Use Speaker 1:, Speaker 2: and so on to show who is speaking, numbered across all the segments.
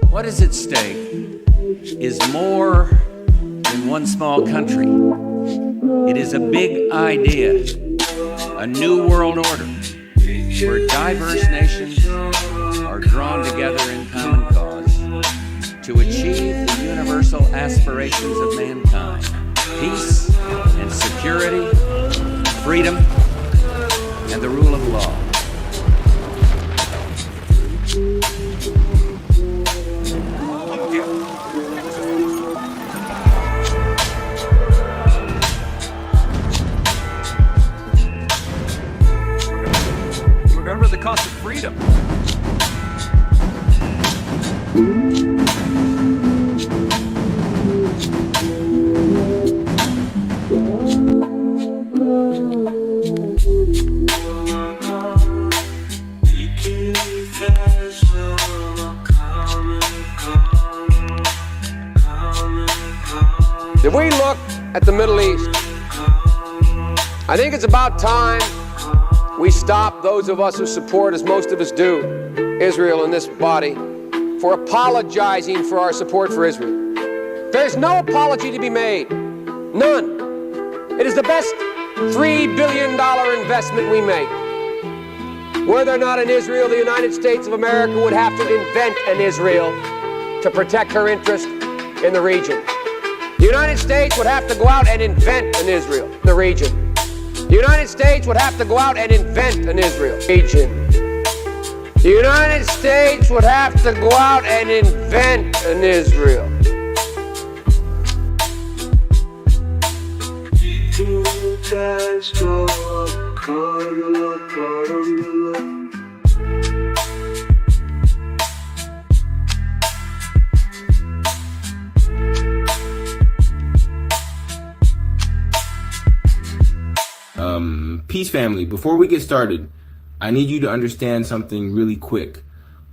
Speaker 1: What is at stake is more than one small country. It is a big idea, a new world order, where diverse nations are drawn together in common cause to achieve the universal aspirations of mankind: peace and security, freedom, and the rule of law.
Speaker 2: Remember the cost of freedom.
Speaker 3: If we look at the Middle East, I think it's about time we stop, those of us who support, as most of us do, Israel in this body, for apologizing for our support for Israel. There's no apology to be made. None. It is the best $3 billion investment we make. Were there not an Israel, the United States of America would have to invent an Israel to protect her interest in the region. The United States would have to go out and invent an Israel, the region. The United States would have to go out and invent an Israel region. The United States would have to go out and invent an Israel.
Speaker 4: Peace family, before we get started, I need you to understand something really quick.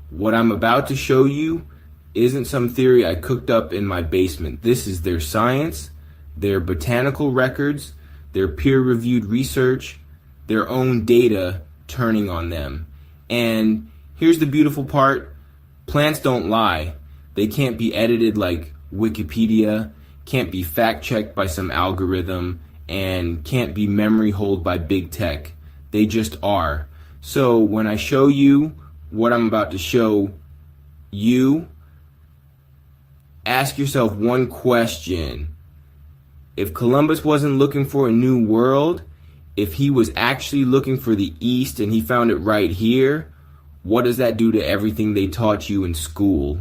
Speaker 4: What I'm about to show you isn't some theory I cooked up in my basement. This is their science, their botanical records, their peer-reviewed research, their own data turning on them. And here's the beautiful part. Plants don't lie. They can't be edited like Wikipedia, can't be fact-checked by some algorithm, and can't be memory holed by big tech. They just are. So when I show you what I'm about to show you, ask yourself one question. If Columbus wasn't looking for a new world, if he was actually looking for the East and he found it right here, what does that do to everything they taught you in school?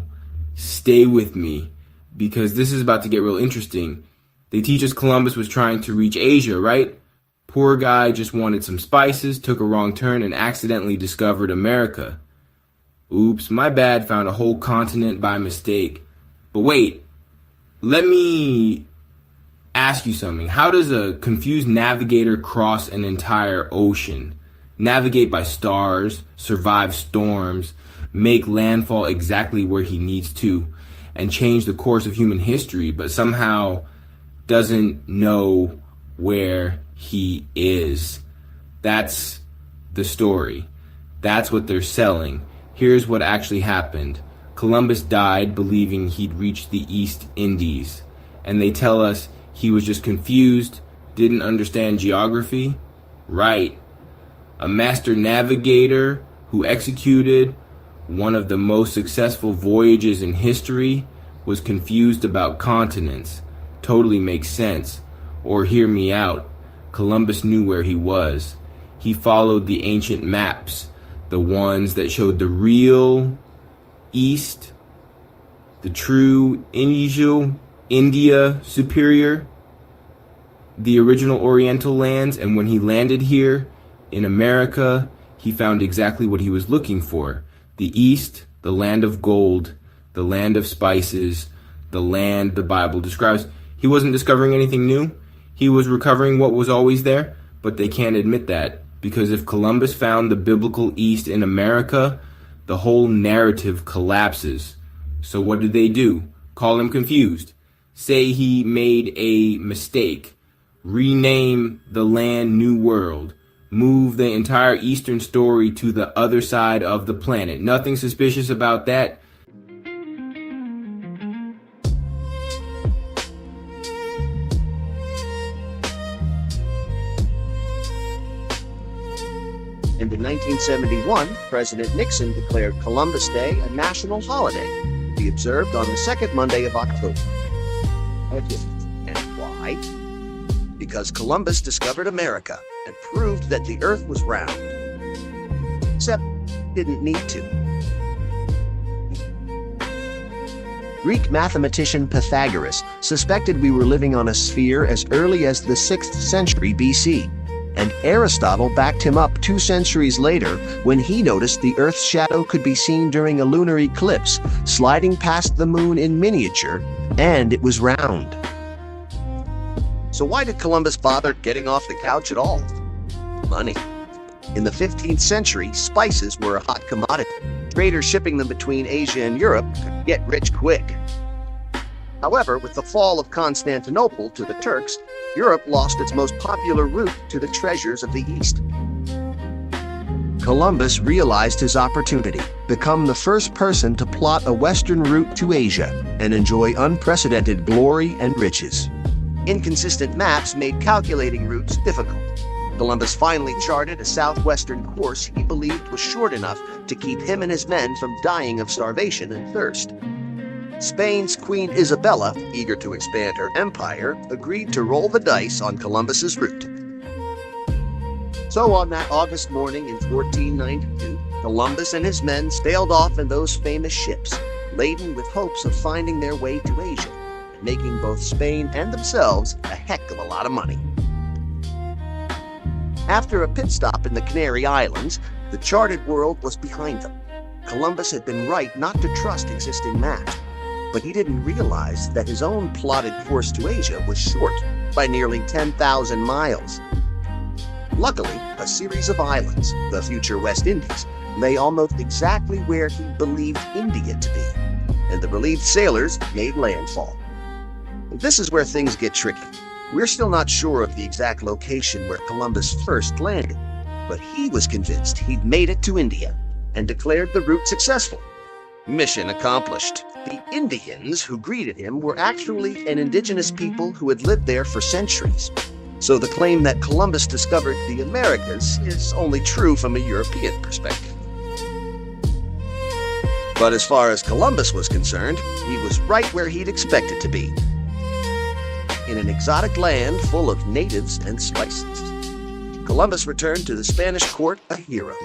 Speaker 4: Stay with me, because this is about to get real interesting. They teach us Columbus was trying to reach Asia, right? Poor guy just wanted some spices, took a wrong turn, and accidentally discovered America. Oops, my bad, found a whole continent by mistake. But wait, let me ask you something. How does a confused navigator cross an entire ocean? Navigate by stars, survive storms, make landfall exactly where he needs to, and change the course of human history, but somehow doesn't know where he is? That's the story. That's what they're selling. Here's what actually happened. Columbus died believing he'd reached the East Indies. And they tell us he was just confused, didn't understand geography. Right. A master navigator who executed one of the most successful voyages in history was confused about continents. Totally makes sense. Or hear me out. Columbus knew where he was. He followed the ancient maps, the ones that showed the real East the true India Superior, the original Oriental lands, and when he landed here in America, he found exactly what he was looking for. The East, the land of gold, the land of spices, the land the Bible describes. He wasn't discovering anything new. He was recovering what was always there, but they can't admit that, because if Columbus found the biblical East in America, the whole narrative collapses. So what did they do? Call him confused. Say he made a mistake. Rename the land New World. Move the entire Eastern story to the other side of the planet. Nothing suspicious about that.
Speaker 5: And in 1971, President Nixon declared Columbus Day a national holiday to be observed on the second Monday of October. And why? Because Columbus discovered America and proved that the earth was round. Except didn't need to. Greek mathematician Pythagoras suspected we were living on a sphere as early as the 6th century BC. And Aristotle backed him up 2 centuries later when he noticed the Earth's shadow could be seen during a lunar eclipse, sliding past the moon in miniature, and it was round. So why did Columbus bother getting off the couch at all? Money. In the 15th century, spices were a hot commodity. Traders shipping them between Asia and Europe could get rich quick. However, with the fall of Constantinople to the Turks, Europe lost its most popular route to the treasures of the East. Columbus realized his opportunity, become the first person to plot a western route to Asia and enjoy unprecedented glory and riches. Inconsistent maps made calculating routes difficult. Columbus finally charted a southwestern course he believed was short enough to keep him and his men from dying of starvation and thirst. Spain's Queen Isabella, eager to expand her empire, agreed to roll the dice on Columbus's route. So on that August morning in 1492, Columbus and his men sailed off in those famous ships, laden with hopes of finding their way to Asia, and making both Spain and themselves a heck of a lot of money. After a pit stop in the Canary Islands, the charted world was behind them. Columbus had been right not to trust existing maps, but he didn't realize that his own plotted course to Asia was short by nearly 10,000 miles. Luckily, a series of islands, the future West Indies, lay almost exactly where he believed India to be, and the relieved sailors made landfall. This is where things get tricky. We're still not sure of the exact location where Columbus first landed, but he was convinced he'd made it to India and declared the route successful. Mission accomplished. The Indians who greeted him were actually an indigenous people who had lived there for centuries. So the claim that Columbus discovered the Americas is only true from a European perspective. But as far as Columbus was concerned, he was right where he'd expected to be. In an exotic land full of natives and spices. Columbus returned to the Spanish court a hero.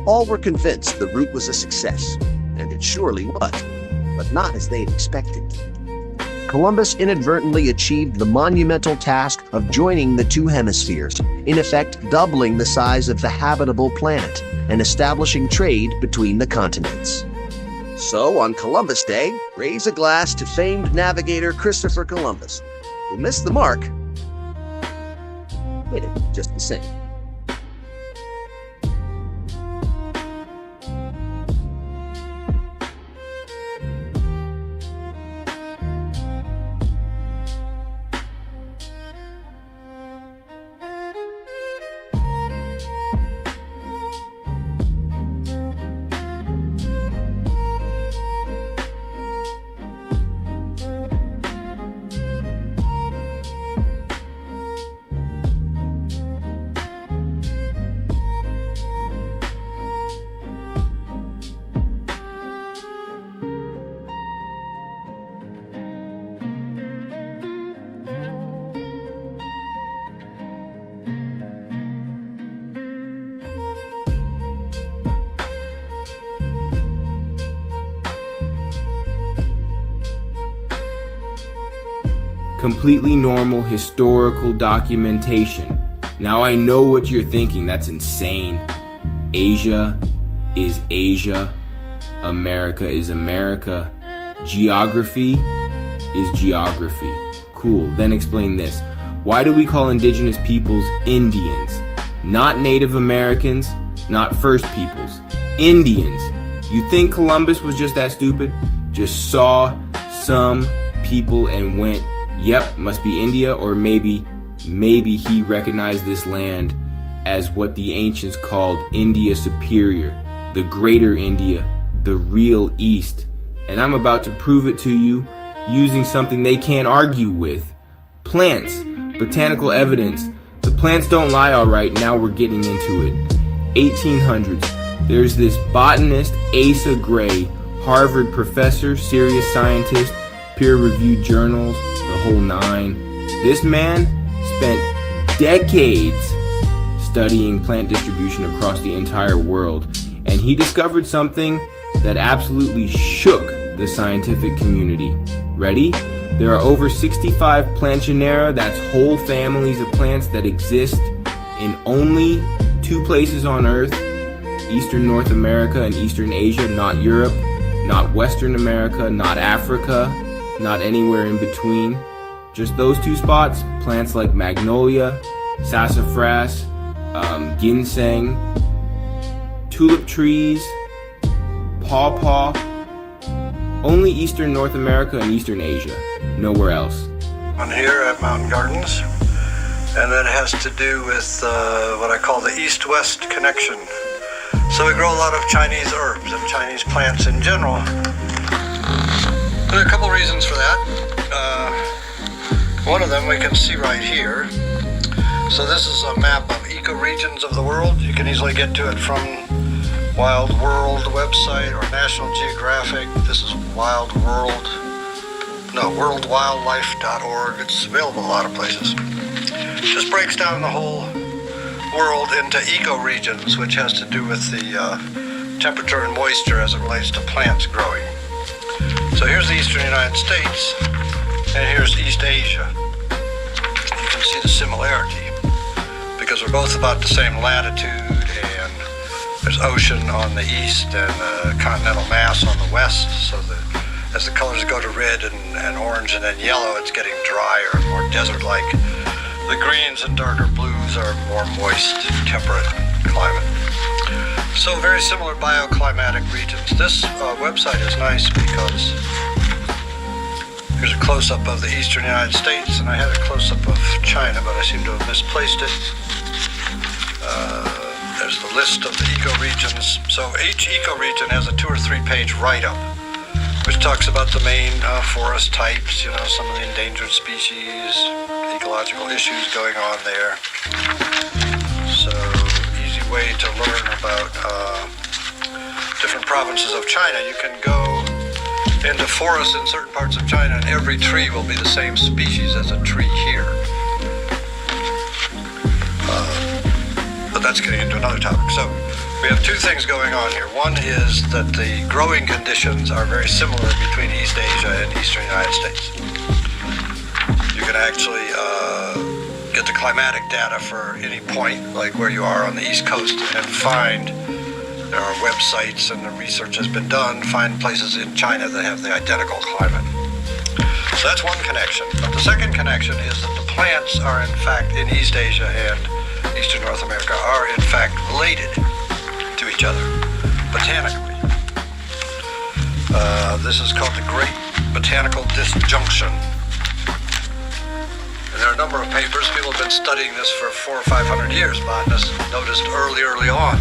Speaker 5: All were convinced the route was a success, and it surely was, but not as they'd expected. Columbus inadvertently achieved the monumental task of joining the two hemispheres, in effect doubling the size of the habitable planet and establishing trade between the continents. So, on Columbus Day, raise a glass to famed navigator Christopher Columbus, who missed the mark, made it just the same.
Speaker 4: Completely normal historical documentation. Now I know what you're thinking, that's insane. Asia is Asia. America is America. Geography is geography. Cool, then explain this. Why do we call indigenous peoples Indians? Not Native Americans, not First Peoples. Indians. You think Columbus was just that stupid? Just saw some people and went, yep, must be India, or maybe he recognized this land as what the ancients called India Superior, the Greater India, the real East. And I'm about to prove it to you using something they can't argue with. Plants, botanical evidence. The plants don't lie, all right, now we're getting into it. 1800s, there's this botanist, Asa Gray, Harvard professor, serious scientist, peer-reviewed journals, the whole nine. This man spent decades studying plant distribution across the entire world, and he discovered something that absolutely shook the scientific community. Ready? There are over 65 plant genera, that's whole families of plants that exist in only 2 places on Earth, Eastern North America and Eastern Asia, not Europe, not Western America, not Africa, not anywhere in between. Just those 2 spots, plants like magnolia, sassafras, ginseng, tulip trees, pawpaw, only Eastern North America and Eastern Asia, nowhere else.
Speaker 6: On here at Mountain Gardens, and that has to do with what I call the East-West connection. So we grow a lot of Chinese herbs and Chinese plants in general. There are a couple reasons for that. One of them we can see right here. So this is a map of ecoregions of the world. You can easily get to it from Wild World website or National Geographic. This is worldwildlife.org. It's available a lot of places. Just breaks down the whole world into ecoregions, which has to do with the temperature and moisture as it relates to plants growing. So here's the eastern United States, and here's East Asia. You can see the similarity because we're both about the same latitude, and there's ocean on the east and continental mass on the west, so that as the colors go to red and orange and then yellow, it's getting drier, more desert-like. The greens and darker blues are more moist, temperate climate. So very similar bioclimatic regions. This website is nice because here's a close-up of the eastern United States, and I had a close-up of China, but I seem to have misplaced it. There's the list of the ecoregions. So each ecoregion has a 2 or 3 page write-up, which talks about the main forest types, you know, some of the endangered species, ecological issues going on there. So, easy way to learn about different provinces of China. You can go into forests in certain parts of China, and every tree will be the same species as a tree here. But that's getting into another topic. So, we have 2 things going on here. One is that the growing conditions are very similar between East Asia and Eastern United States. You can actually get the climatic data for any point, like where you are on the East Coast, and find, there are websites and the research has been done, find places in China that have the identical climate. So that's one connection. But the second connection is that the plants are in fact in East Asia and Eastern North America are in fact related to each other botanically. This is called the Great Botanical Disjunction. And there are a number of papers. People have been studying this for 400 or 500 years. Botanists noticed early on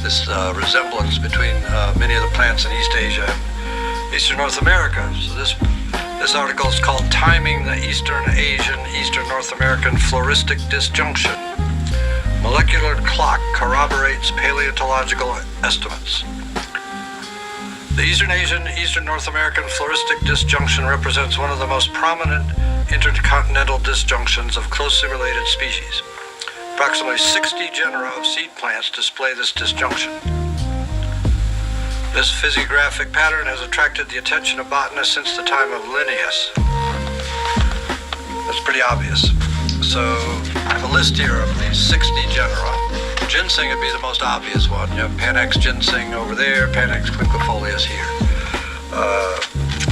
Speaker 6: this resemblance between many of the plants in East Asia and Eastern North America. So this article is called Timing the Eastern Asian, Eastern North American Floristic Disjunction. Molecular clock corroborates paleontological estimates. The Eastern Asian, Eastern North American floristic disjunction represents one of the most prominent intercontinental disjunctions of closely related species. Approximately 60 genera of seed plants display this disjunction. This physiographic pattern has attracted the attention of botanists since the time of Linnaeus. it's pretty obvious. So I have a list here of these 60 genera. Ginseng would be the most obvious one. You have Panax ginseng over there, Panax quinquefolius here.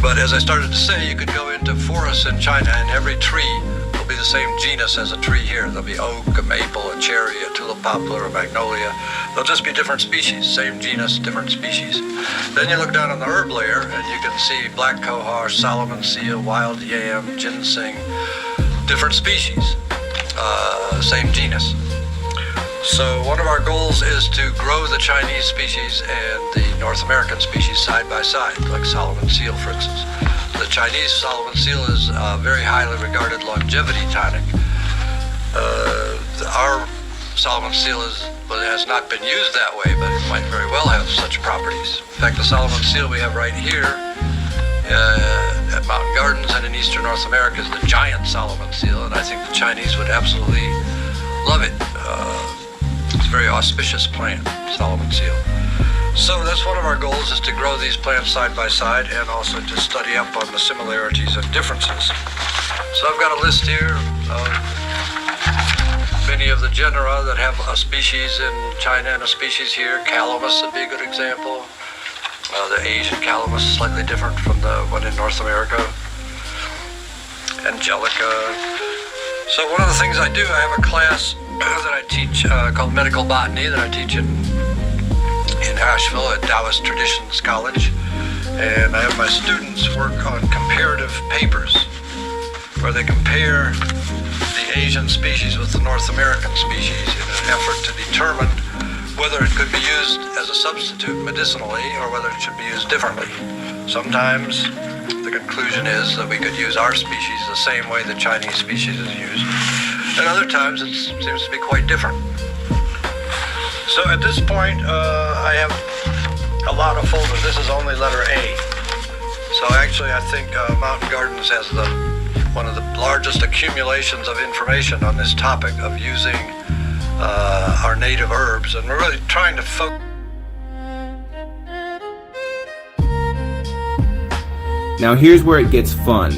Speaker 6: But as I started to say, you could go into forests in China and every tree will be the same genus as a tree here. There'll be oak, a maple, a cherry, a tulip poplar, a magnolia. They'll just be different species, same genus, different species. Then you look down on the herb layer and you can see black cohosh, Solomon seal, wild yam, ginseng, different species, same genus. So one of our goals is to grow the Chinese species and the North American species side by side, like Solomon seal, for instance. The Chinese Solomon seal is a very highly regarded longevity tonic. Our Solomon seal has not been used that way, but it might very well have such properties. In fact, the Solomon seal we have right here at Mountain Gardens and in eastern North America is the giant Solomon seal, and I think the Chinese would absolutely love it. It's a very auspicious plant, Solomon seal. So that's one of our goals, is to grow these plants side by side and also to study up on the similarities and differences. So I've got a list here of many of the genera that have a species in China and a species here. Calamus would be a good example. The Asian calamus is slightly different from the one in North America. Angelica. So one of the things I do, I have a class that I teach called Medical Botany that I teach in Asheville at Taoist Traditions College. And I have my students work on comparative papers where they compare the Asian species with the North American species in an effort to determine whether it could be used as a substitute medicinally or whether it should be used differently. Sometimes the conclusion is that we could use our species the same way the Chinese species is used, and other times it seems to be quite different. So at this point, I have a lot of folders. This is only letter A. So actually, I think Mountain Gardens has one of the largest accumulations of information on this topic of using our native herbs, and we're really trying to focus.
Speaker 4: Now here's where it gets fun.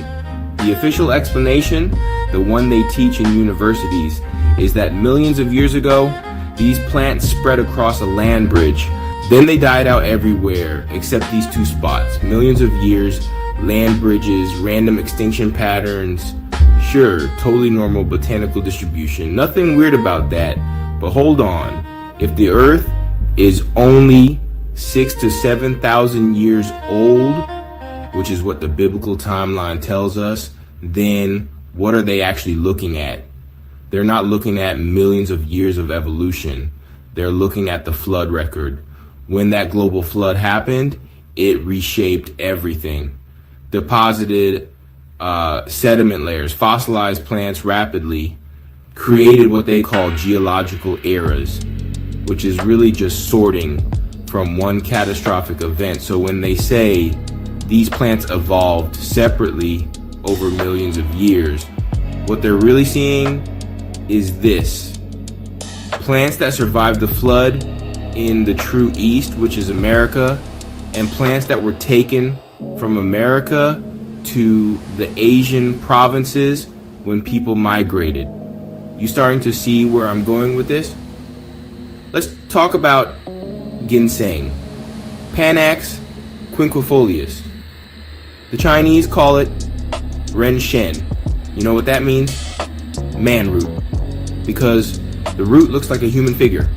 Speaker 4: The official explanation, the one they teach in universities, is that millions of years ago, these plants spread across a land bridge. Then they died out everywhere except these two spots. Millions of years, land bridges, random extinction patterns. Sure, totally normal botanical distribution. Nothing weird about that. But hold on. If the Earth is only 6,000 to 7,000 years old, which is what the biblical timeline tells us, then what are they actually looking at? They're not looking at millions of years of evolution. They're looking at the flood record. When that global flood happened, it reshaped everything. Deposited sediment layers, fossilized plants rapidly, created what they call geological eras, which is really just sorting from one catastrophic event. So when they say these plants evolved separately over millions of years, what they're really seeing is this. Plants that survived the flood in the true East, which is America, and plants that were taken from America to the Asian provinces when people migrated. You starting to see where I'm going with this? Let's talk about ginseng. Panax quinquefolius. The Chinese call it ren shen. You know what that means? Man root. Because the root looks like a human figure.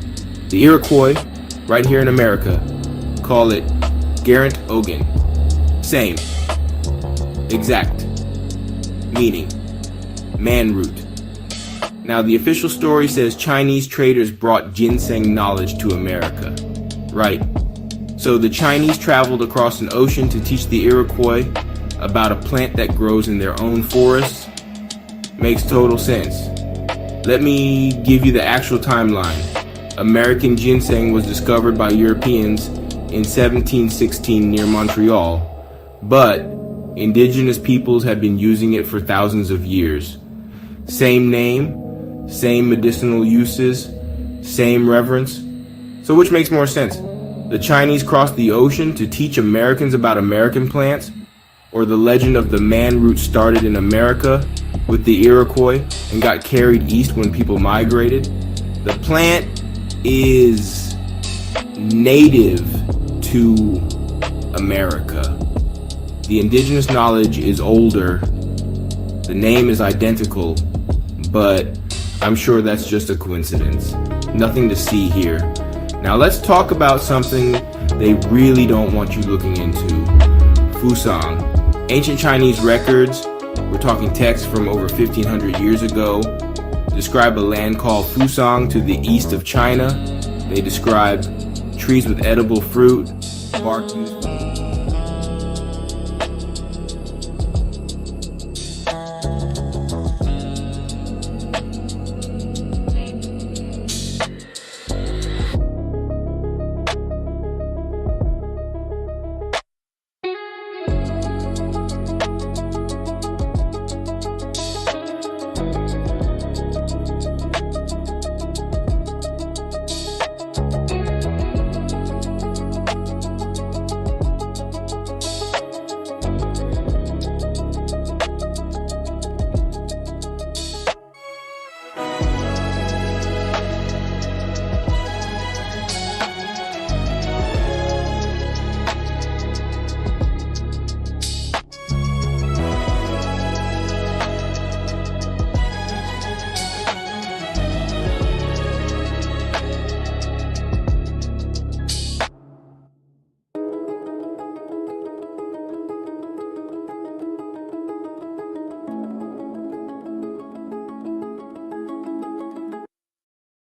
Speaker 4: The Iroquois, right here in America, call it Garant Ogan. Same. Exact. Meaning. Man root. Now the official story says Chinese traders brought ginseng knowledge to America. Right. So the Chinese traveled across an ocean to teach the Iroquois about a plant that grows in their own forests. Makes total sense. Let me give you the actual timeline. American ginseng was discovered by Europeans in 1716 near Montreal, but indigenous peoples had been using it for thousands of years. Same name, same medicinal uses, same reverence. So which makes more sense? The Chinese crossed the ocean to teach Americans about American plants, or the legend of the man root started in America with the Iroquois and got carried east when people migrated. The plant is native to America. The indigenous knowledge is older. The name is identical, but I'm sure that's just a coincidence. Nothing to see here. Now let's talk about something they really don't want you looking into. Fusang. Ancient Chinese records, we're talking texts from over 1500 years ago, describe a land called Fusang to the east of China. They describe trees with edible fruit, bark used